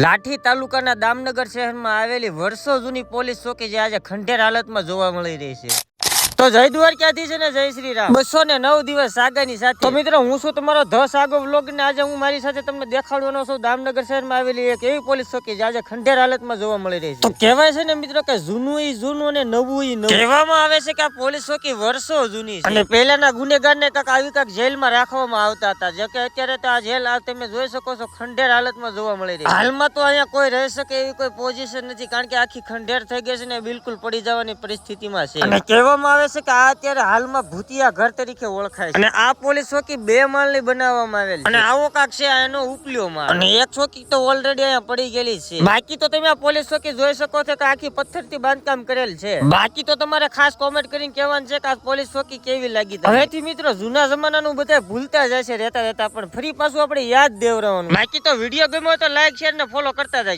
લાઠી તાલુકાના દામનગર શહેરમાં આવેલી વર્ષો જૂની પોલીસ ચોકી જે આજે ખંડેર હાલતમાં જોવા મળી રહી છે. તો જય દ્વારકાધીશ છે ને જય શ્રી રામ. 209 દિવસ સાગાની સાથે. તો મિત્રો હું છું તમારો ધ સાગો વ્લોગ ને આજે હું મારી સાથે તમને દેખાડવાનો છું દામનગર શહેરમાં આવેલી એક એવી પોલીસ ચોકી જે આજે ખંડેર હાલતમાં જોવા મળી રહી છે. તો કહેવાય છે ને મિત્રો કે જૂનું ઈ જૂનું અને નવું ઈ નવું. કહેવામાં આવે છે કે આ પોલીસ ચોકી વર્ષો જૂની છે અને પહેલાના ગુનેગારને કાંક આવી કાંક જેલમાં રાખવામાં આવતા હતા, જે કે અત્યારે તો આ જેલ તમે જોઈ શકો છો ખંડેર હાલતમાં જોવા મળી રહી છે. હાલમાં તો અહીંયા કોઈ રહી શકે એવી કોઈ પોઝિશન નથી, કારણ કે આખી ખંડેર થઈ ગઈ છે ને બિલકુલ પડી જવાની પરિસ્થિતિમાં છે. અને કહેવામાં આવે છે કે આ અત્યારે હાલમાં ભૂતિયા ઘર તરીકે ઓળખાય છે અને આ પોલીસ ચોકી 2 માળની બનાવવામાં આવેલી છે અને આવો કાક છે એનો ઉપલ્યો માળ અને એક ચોકી તો ઓલરેડી અહીંયા પડી ગયેલી છે. બાકી તો તમે આ પોલીસ ચોકી જોઈ શકો છો કે આખી પથ્થરથી બાંધકામ કરેલ છે. બાકી તો તમારે ખાસ કોમેન્ટ કરીને કહેવાનું છે કે આ પોલીસ ચોકી કેવી લાગી. હવેથી મિત્રો જૂના જમાનાનું બધા ભૂલતા જાય છે રહેતા રહેતા, પણ ફરી પાછું આપણે યાદ દેવરાવાનું. બાકી તો વિડીયો ગમ્યો તો લાઈક શેર ને ફોલો કરતા જાય.